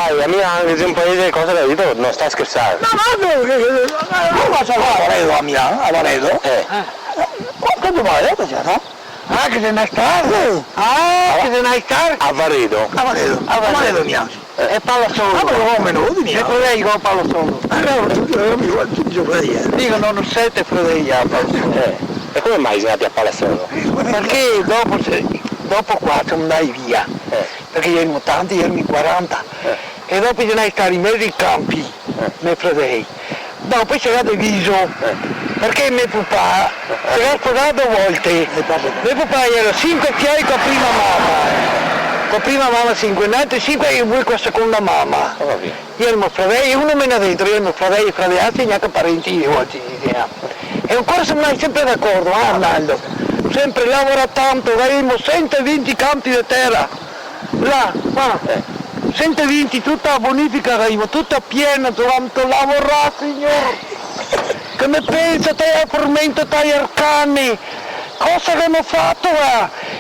dai, a Milano è un paese, cosa l'hai detto? Non stai scherzando. No, ma sono a Varedo a Milano, a Varedo. Quanto Varedo c'è, no? Ah, che se ne stai? Ah, che se ne stai? A Varedo. A Varedo Milano. E Palazzolo. Ah, ma come no? Di Se Milano. lei con Palazzolo. Dicono non siete fratelli a Palazzolo. E come mai siete andati a Palazzolo? Perché dopo qua siamo andati via. Perché erano tanti, erano 40. E dopo ce ne stati in mezzo ai campi, miei fratelli. Dopo c'è stato viso, perché mio papà si era sposato volte. Mio papà era 5 fioi con la prima mamma. Con la prima mamma 5 nati, 5 e voi con la seconda mamma. Io ero mio fratello, uno meno dentro, io ero mio fratello e fratelli, neanche parenti io oggi. E ancora siamo sempre d'accordo, Arnaldo. Sempre lavora tanto, avremo 120 campi di terra. Là, 120, tutta la bonifica arriva, tutta piena, tanto lavorare, signore. Che mi pensa, te al fermento, te al cane. Cosa che abbiamo fatto,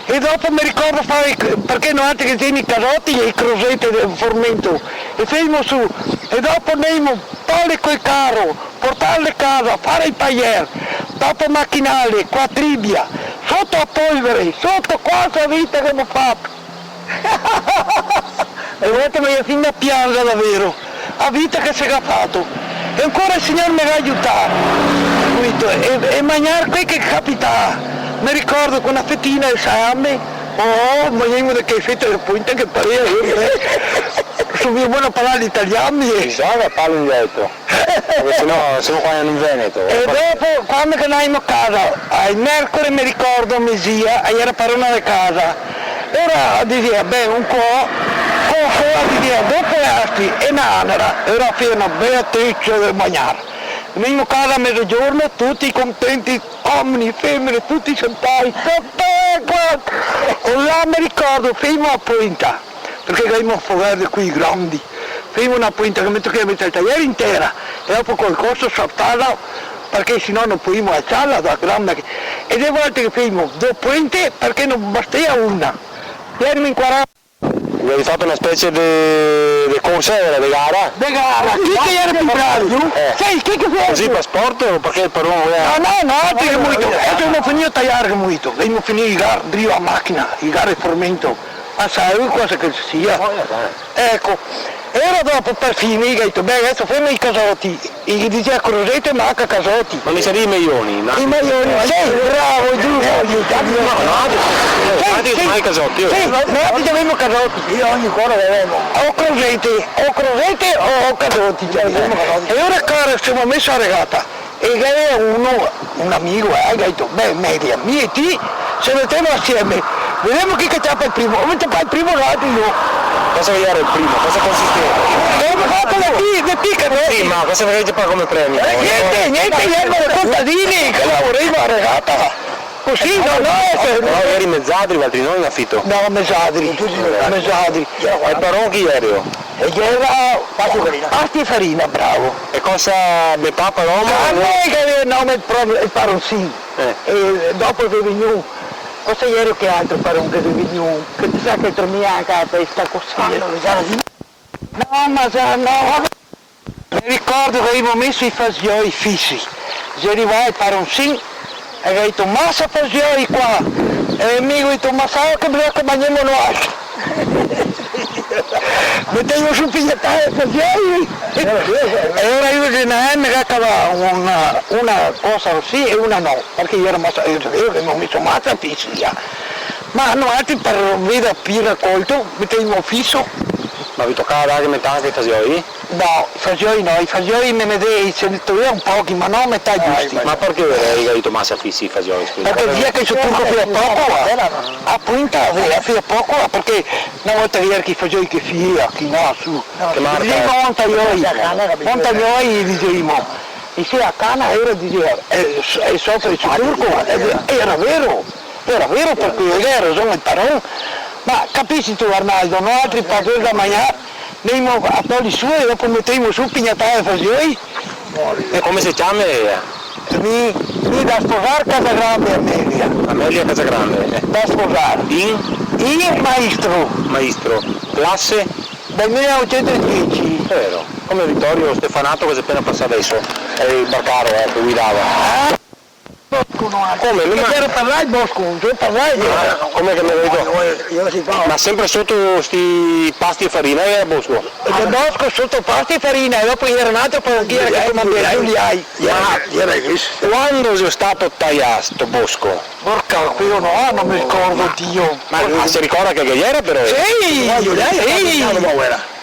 E dopo mi ricordo fare, perché noi altri che siamo i carotti e i crosetti del fermento. E fermo su, e dopo andiamo, tale col carro, portarle a casa, fare il pagliere, dopo macchinale, qua tribia, sotto a polvere, sotto quanta vita che abbiamo fatto. E a volte mi viene fino a piangere davvero, la vita che si è fatto. E ancora il Signore mi ha aiutato, e mangiare quel che capita. Mi ricordo con una fettina di salame, mangiamo che fette di punta che pareva, sono buono parlare l'italiano. Bisogna parlo in diretto, perché sennò siamo qua in Veneto. E dopo, quando andiamo a casa, il mercoledì mi ricordo, mesia, era parona di casa, ora diceva, beh, un po', diceva, dopo l'asti, e n'anera, era una bella teccia di mangiare. Andiamo a casa a mezzogiorno, tutti contenti, uomini, femmine, tutti sentati, e là mi ricordo, fino a punta, perché abbiamo fogare qui grandi, fino una punta che metto che mettere il tagliere intera, e dopo qualcosa saltava, perché sennò non potevamo alzarla da grande, e delle volte che fino due punte, perché non bastava una, erano in 40. Avevi fatto una specie di corsa, di gara? De gara, chi che era più bravo? Sì, chi che fu? Così passaporto o perché il parone No, perché molto, abbiamo finito a tagliare molto, abbiamo finito i gar, driva a macchina, i gar di fermento, ma sai, cosa che sia. Ecco, era dopo per finire, ho detto, beh, adesso fammi i casotti, e gli diceva Crosete ma anche casotti. Ma mi sa di i milioni, no? I milioni, sì, bravo, giusto. Sì, sono i casotti. Sì, noi avevamo casotti. Io ogni cuore avevo. O crosete o casotti. E ora cara siamo messi a regata. E che un amico ha detto, beh, media, mia e te, se mettiamo assieme, vediamo chi che tappa il primo, come tappa il primo l'altro io. Cosa era il primo? Cosa consisteva? Abbiamo fatto le piccole. Sì, ma cosa avete pagato come premio? Niente, erano i contadini che lavoravano a regata. Così, No, eri mezzadri, altri non in affitto. No, mesadri. E però chi eri? E che era pasti e farina, bravo. E cosa mi papa Roma? A me che aveva il nome proprio il Parosì. E dopo è venuto. Cosa ieri che altro Paron che è venuto? Che ti sa che tornia anche a questa così. No, ma no. Mi ricordo che avevo messo i fasioi fissi. Si arrivava il Parosì. E ha detto, massa fasioi qua. E l'amico ha detto, ma sai che bisogna che mangiamo noi? Mettevo su pigliatare fasioi. E ora io ce ne aveva una cosa così e una no, perché io ero massa, io sapevo che mi ho messo massa fissia. Ma hanno altri per vedere più raccolto, mettevo fisso. Ma vi toccava dare metà anche i fasioi? No, i fasioi mi vedei, ce ne toglieva un pochi, ma non metà giusti. Ma perché hai detto massa fissi i fasioi? Perché via che il turco fino a poco, a punta fino a poco, perché una volta via che i fasioi che fia, chi no, su. Che marca? Un taglioi dicevamo. E se a cana era diceva, e sopra il turco, era vero perché era solo il parone. Ma capisci tu Arnaldo, noi altri per da mangiare, andiamo a togli su e dopo mettiamo su pignatare fasioi. E come si chiama? Mi da sposare Casagrande Amelia. Amelia Casagrande. Da sposare. In Maestro. Maestro. Classe? Dal 1910. Vero. Come Vittorio Stefanato che si è appena passato adesso, è il barcaro che guidava. Bosco no, Come? Non era parlare il bosco, cioè parlare come che mi vedo? Io si fa. Ma sempre sotto sti pasti e farina era Bosco? il bosco sotto pasta e farina, e dopo era un altro panchiere che comandava Giuliai. Quando sei stato tagliato sto Bosco? Porca, io no, non mi ricordo, Dio. Ma si ricorda che era però? Sì, sì.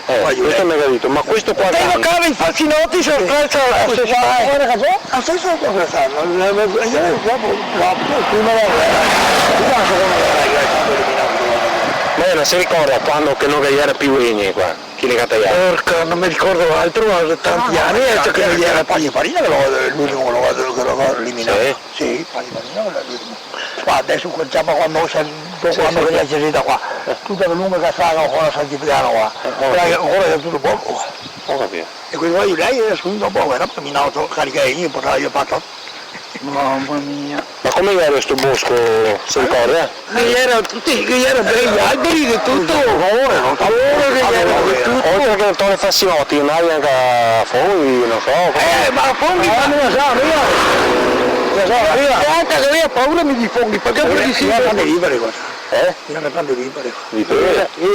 Questo mi ha capito, ma questo qua Tengo cava i fascinotti sul prezzo a La stessa cosa stanno, prima la guerra, la seconda guerra io è stato eliminato. ma non si ricorda quando che non era più legno qua, chi le ha tagliato? Porca, non mi ricordo altro, ma tanti anni adesso che Che era Pagli Farina che l'ultimo che lo eliminato. Sì? Sì, Pagli Farina che l'ultimo. Qua adesso cominciamo quando che la gestita qua, tutta le lunghe casate ancora Sant'Ipriano qua, ancora è tutto poco qua. Ho capito. E quello lì lei è subito poco, era terminato caricare io, portare io fatto. Mamma mia. Ma come era questo bosco, si ricorda? Che era degli alberi di tutto. Oltre che il Tore Fassinotti, non hai anche funghi, non so. Ma funghi, non lo so, guarda che io ho paura di funghi, perché poi di io ne vivere cosa. Io ne prendo vivere.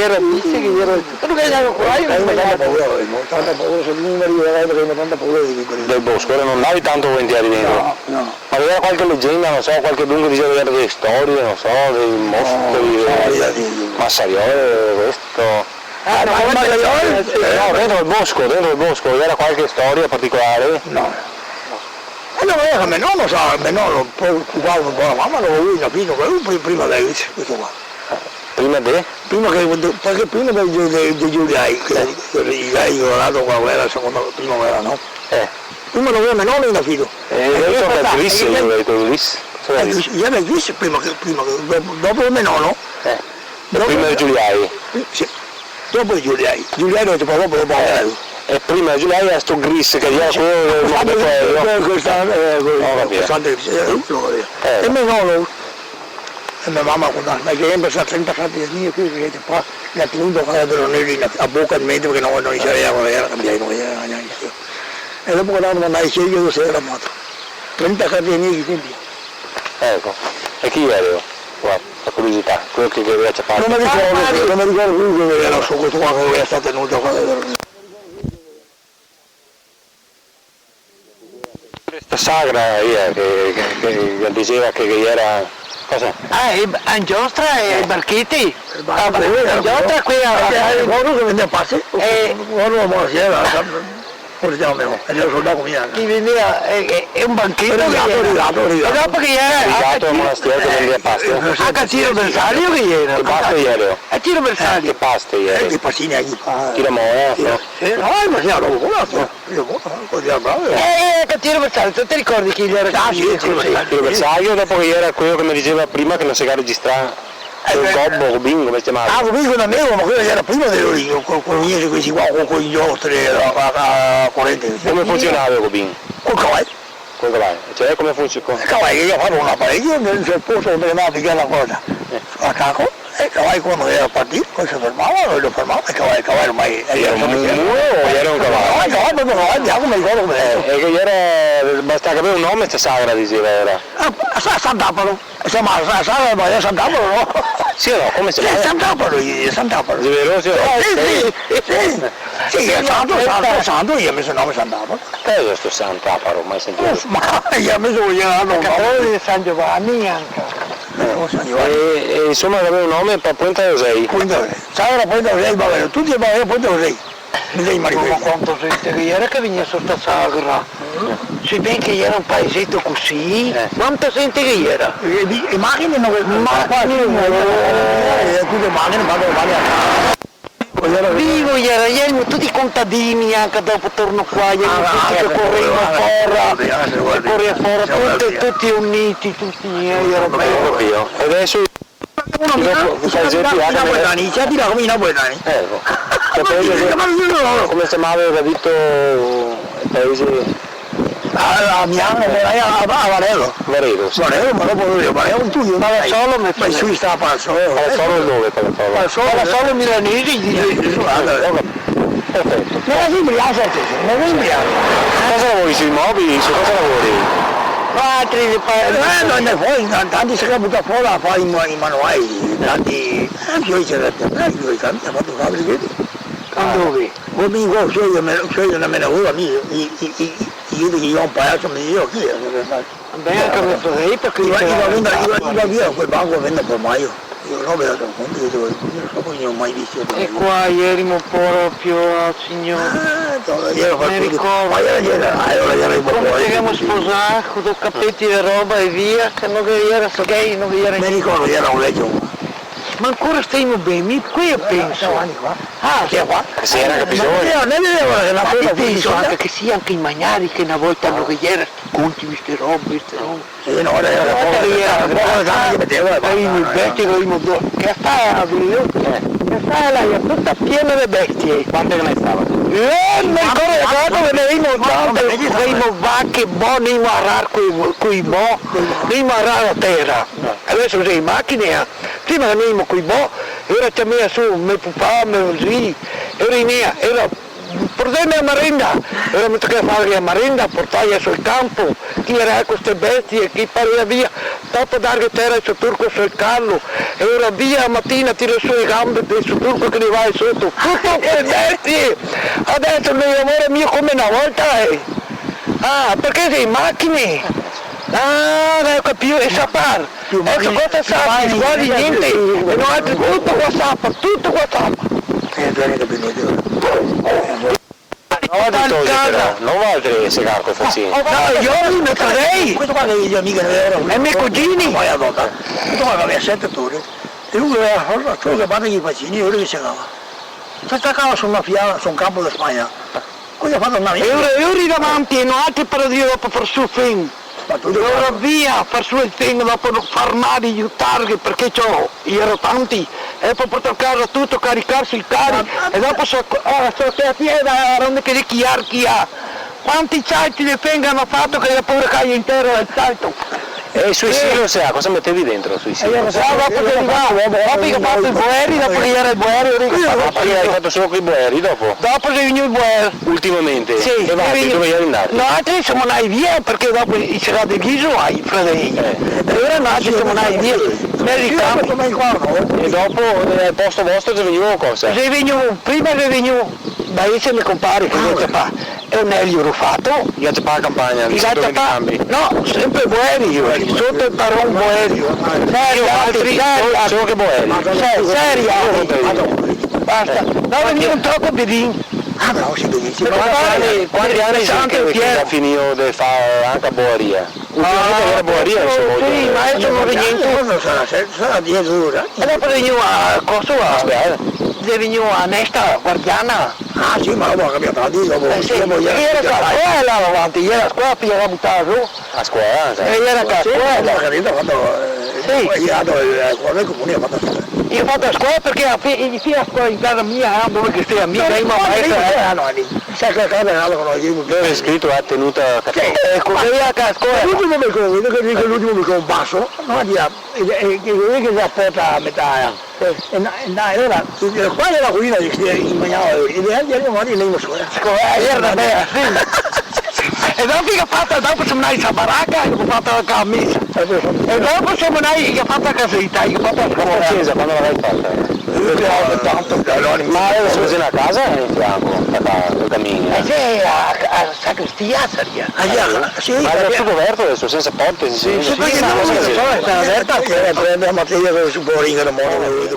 era disse che era tutto che era qua, io non tanta paura, tanta paura, se mi arriva che tanta paura di vivere. Del bosco, non andavi tanto volentieri dentro. No. Ma aveva qualche leggenda, non so, qualche dunque diceva che era delle storie, non so, dei mostri, massariole, questo. No, dentro il bosco, era qualche storia particolare? No. E non era come non lo sa, non poi occupava un po' la mamma, non avevo capito, prima lei, questo qua. Prima di? Perché prima di Giuliai, che io ho dato qua guerra, seconda, prima guerra, no? Prima non avevo nemmeno un capito. Io sono Ulisse, io ho detto Ulisse. Io avevo visto prima che, dopo il nonno. Prima di Giuliai. Sì, dopo di Giuliai. Giuliai non ti parlò dopo E prima di Giuliai era sto Gris che era e mio nonno e mia mamma ma che sempre sta 30 anni di qui che qua mi ha tenuto a bocca in mente perché non c'era era cambiato non era neanche e dopo quando non hai scelto io sei amato 30 anni di tempi ecco, e chi era? Guarda, la curiosità, quello che aveva fatto. non mi ricordo più che era su questo qua che era stato tenuto qua. Questa sagra che diceva che era cosa? Angiostra e Barchetti. Angiostra qui a Guarda che vende passi. Guarda ma si era come si chiama? È il soldato com'era. chi vendeva è un banchetto Rigato. e dopo che era Rigato al monastero che vendeva pasta. a Tiro Bersaglio che era Che pasta ieri? a Tiro Bersaglio Che pasta ieri? Che passini agli fa. Tira moia? Ma si era dopo, io così bravo. a Tiro Bersaglio tu ti ricordi chi gli era Tiro Bersaglio dopo che era quello che mi diceva prima che non si registrare. Il gobbo, bingo, come si chiamava? Quello da me, ma quello era prima del con gli questi qua, con gli ostri, a corrente. Come funzionava il gobin? Col cavallo. Col cavallo? Cioè come funziona? Il cavallo che io facevo un apparecchio, nel posto dove andava a la cosa. A caco, e il cavallo quando era partito, poi si fermava, noi lo fermavamo, il cavallo ormai Era un muro o era un cavallo? Il cavallo proprio andiamo, mi ricordo come era. E che era, basta capire un nome, sta sagra diceva era. Sant'Apolo, siamo a Sant'Apolo, no? Sì o no? Come si chiama? Sant'Apolo. È vero? Sì o no? Sì, è santo, io ho messo il nome Sant'Apolo. Che è questo Sant'Aparo? Mai sentito? Ma io ho messo il nome di San Giovanni anche E insomma aveva un nome per Puente Rosei. Sagra Puente Rosei, va bene, tutti vanno a Puente Rosei. Mi devi ma maricare. quanto gente che era che veniva sotto sagra si vede che era un paesetto così quanta gente che era Le macchine non tutte le macchine vanno a vivo erano tutti contadini anche dopo torno qua erano tutti che correvano fuori tutti uniti tutti erano belli E adesso come si chiamava il detto il paese? a Milano, a Varelo. Varelo, sì. Varelo, ma dopo io, ma è un tuo, ma Solo mi ma su sta Palazzolo. Palazzolo dove Palazzolo? Solo milanesi. Perfetto. Non è imbriaco, non è imbriaco. Cosa lavori sui mobili? Su cosa lavori? Non è fuori, tanti si è buttato fuori a fare i manuali, tanti, io c'è da ha fatto fabbriche. Dove? Come io non me ne vuole, io ho un paese, mi dico chi è. Beh, come fratello, perché Iva via quel banco a vendere formaio. Io non vedo conto, io non so poi non ho mai visto. E qua ieri mi proprio al signore. Mi ricordo. Ma io Come ci siamo sposati, con i cappetti e roba e via, che non era gay, non era. mi ricordo che era un leggio. Ma ancora stiamo bene, qui io penso. Ah, che qua? Sì, era che bisogna. Io ne vedevo che la Ma cosa penso anche che sia anche i magnari che una volta hanno che ieri conti queste robe. Io no, era la cosa che mettevo. I bestie che fa là, è tutta piena di bestie. Quante che ne stava? Mi ricordo che ne avevamo vacche buone in arare quei bo, in arare a terra. Adesso sei in macchina, prima venivamo quei bo, ora c'è mia su, mio papà, mio zio, era portare la merenda, era metto che fare la merenda, portarla sul campo, tirare queste bestie, chi pareva via, dopo dare terra sul turco sul carro, e ora via la mattina tira su le gambe del sul turco che ne vai sotto, tutte quelle bestie, adesso mio amore mio come una volta ah, perché sei in macchine? Ah, non ho capito, e sapere, ecco cosa sa, non guardi niente, e non altri tutto WhatsApp. Non va a segare facile. No, io mi farei, Questo qua che gli amici erano. e i miei cugini. Poi a volta. Questo qua aveva 7 turni. E lui aveva solo che parte i bacini, io che segava. Si staccava su una fiala, su un campo di Spagna. Poi ha fatto una E ora davanti e non altri per dire dopo per su il film. Ora via per su il film dopo fermare gli targhi perché ero tanti e poi portare a casa tutto, caricarsi il carico e dopo so che a piedi che di chi ha. Quanti salti di film hanno fatto che la pure caio intero del salto? E sui silos cosa mettevi dentro sui silos? Dopo che ho fatto i boeri, dopo che era il boeri, Hai fatto solo con i boeri dopo? dopo che è venuto il boeri. Ultimamente? Sì, E vai, dove eri andato? no, altri siamo andati via perché dopo c'era del viso ai fratelli. E ora no, siamo andati via. E dopo al posto vostro ti veniva cosa? Se venuto, prima che è venuto, da esse mi compare che io fa, è un elio rufato. Io ti pago la campagna, Il di gatto sempre fa, cambi. no, sempre boeri io, sotto il parron boeri. Serio, altri, Solo che boeri? serio, basta. No, veniva un troppo bedin. Ah, no, si benissimo. Quanti anni sono che ha finito di fare anche a boeria? Ultimamente era boeria, sì, ma adesso non vede niente. Sarà 10 ore. E dopo venivo a cosa? Venivo a Nesta, guardiana. Ah sì, ma dopo ha cambiato la diga, dopo Era a scuola avanti, ieri a scuola pigliava buttato. a scuola? E ieri a scuola. capito, ha fatto, io ha dato il comune, ha fatto Io ho fatto a scuola perché fino a scuola in casa mia, dove che stai amica, io maestra. sai che cosa era con noi, Dove è scritto la tenuta cattolica? Così a scuola. l'ultimo mi un basso, non è che si apporta a metà. Dai, allora, qua è la cucina che si mangiava, e anche magari lei non so. Ieri da me, e dopo che ho fatto, dopo siamo andati a baracca, ho fatto la camisa. E dopo siamo andati, ho fatto la casetta, ho fatto la Come scuola. chiesa, quando l'avai fatta? Tanto, Ma adesso così una casa è in fianco, da cammini. E c'è a sacrestia, saria. sì, Ma era tutto aperto adesso, senza porte? perché non lo so, è aperta, che prende la materia che si può ringere molto.